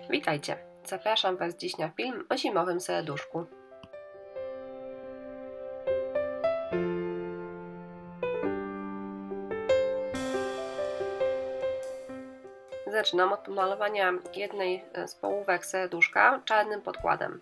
Witajcie! Zapraszam Was dziś na film o zimowym serduszku. Zaczynam od pomalowania jednej z połówek serduszka czarnym podkładem.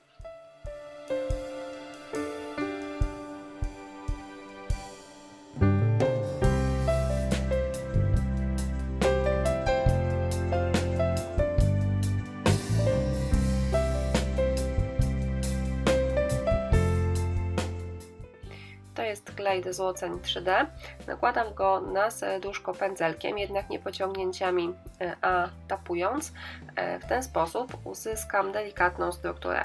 To jest klej do złoceń 3D. Nakładam go na serduszko pędzelkiem, jednak nie pociągnięciami, a tapując. W ten sposób uzyskam delikatną strukturę.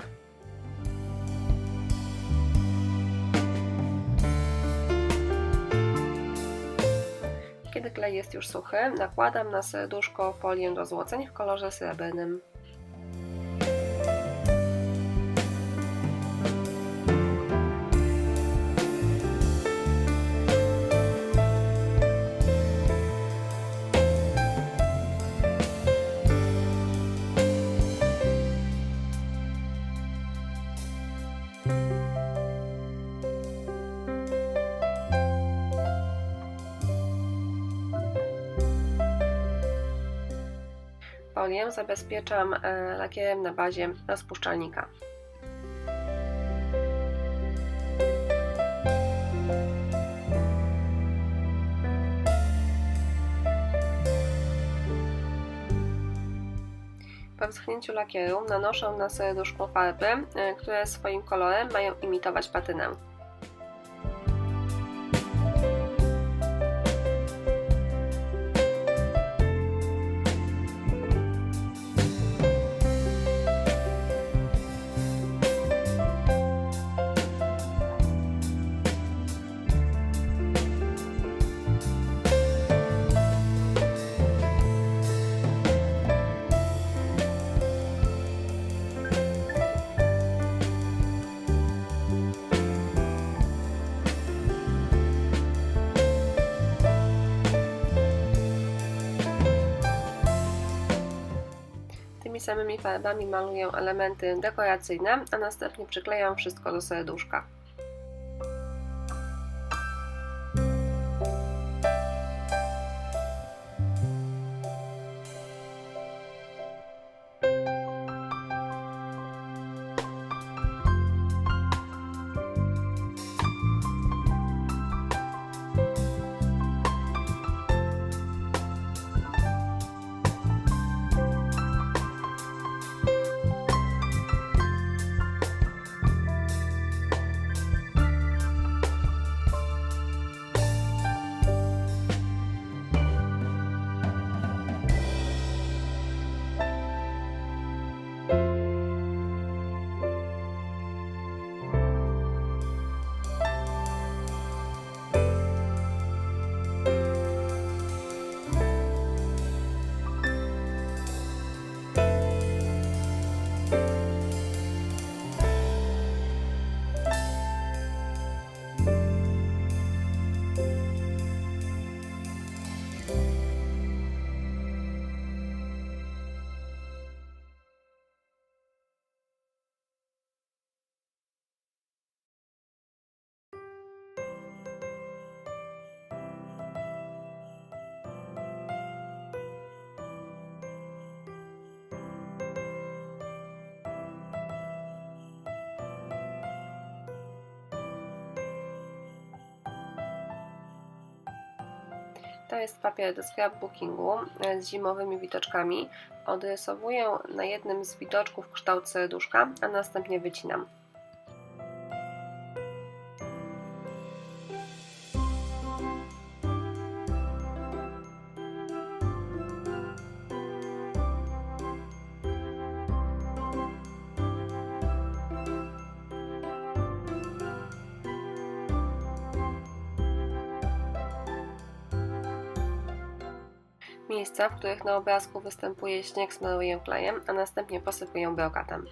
Kiedy klej jest już suchy, nakładam na serduszko folię do złoceń w kolorze srebrnym. Folię zabezpieczam lakierem na bazie rozpuszczalnika. Po wschnięciu lakieru nanoszę na serduszko farby, które swoim kolorem mają imitować patynę. Tymi samymi farbami maluję elementy dekoracyjne, a następnie przyklejam wszystko do serduszka. To jest papier do scrapbookingu z zimowymi widoczkami. Odrysowuję na jednym z widoczków kształt serduszka, a następnie wycinam. Miejsca, w których na obrazku występuje śnieg, smaruję klejem, a następnie posypuję brokatem.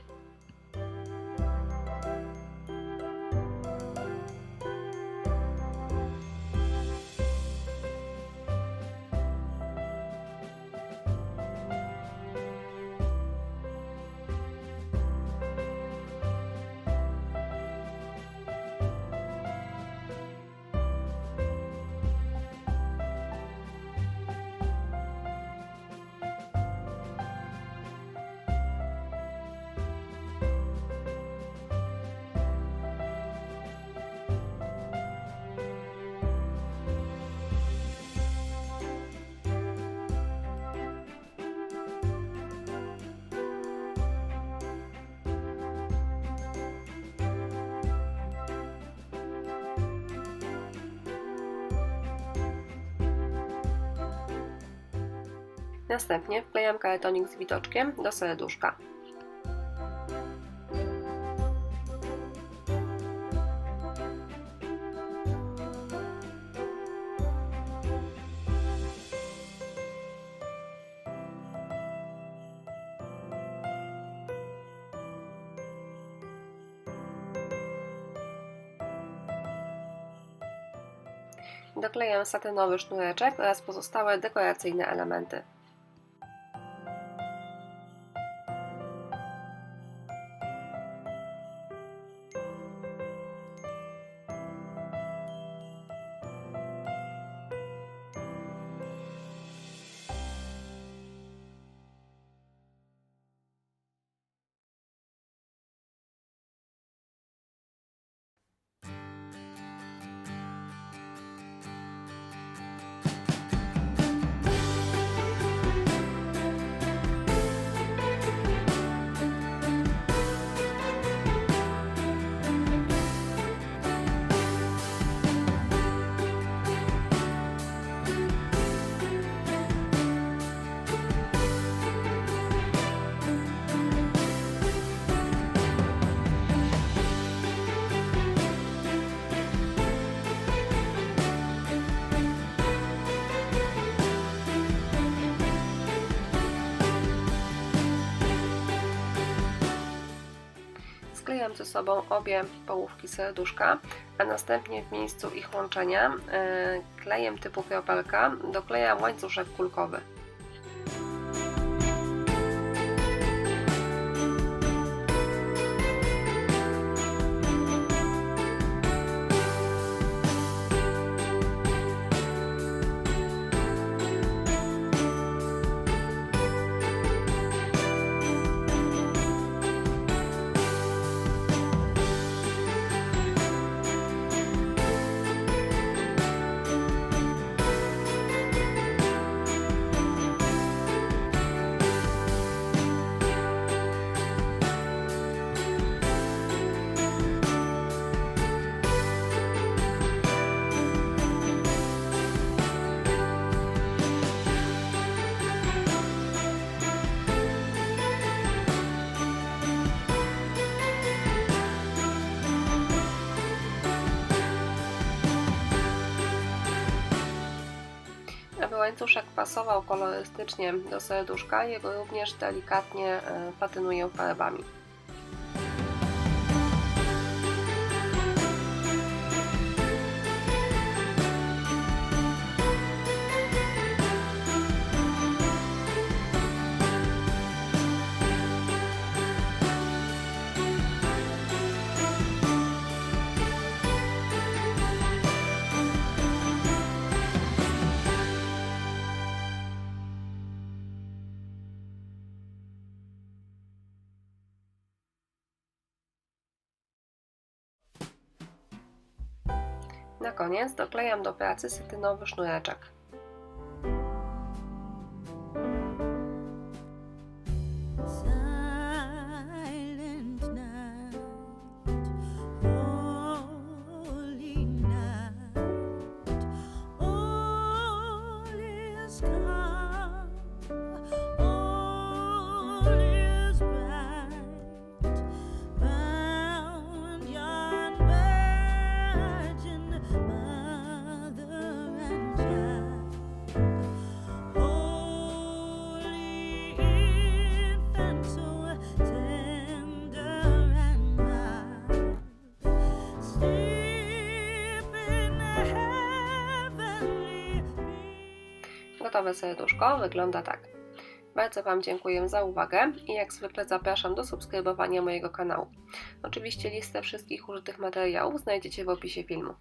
Następnie wklejam karetonik z widoczkiem do serduszka. Doklejam satynowy sznureczek oraz pozostałe dekoracyjne elementy. Sklejam ze sobą obie połówki serduszka, a następnie w miejscu ich łączenia klejem typu kropelka doklejam łańcuszek kulkowy. Aby łańcuszek pasował kolorystycznie do serduszka, jego również delikatnie patynuję farbami. Na koniec doklejam do pracy satynowy sznureczek. Gotowe serduszko wygląda tak. Bardzo Wam dziękuję za uwagę i jak zwykle zapraszam do subskrybowania mojego kanału. Oczywiście listę wszystkich użytych materiałów znajdziecie w opisie filmu.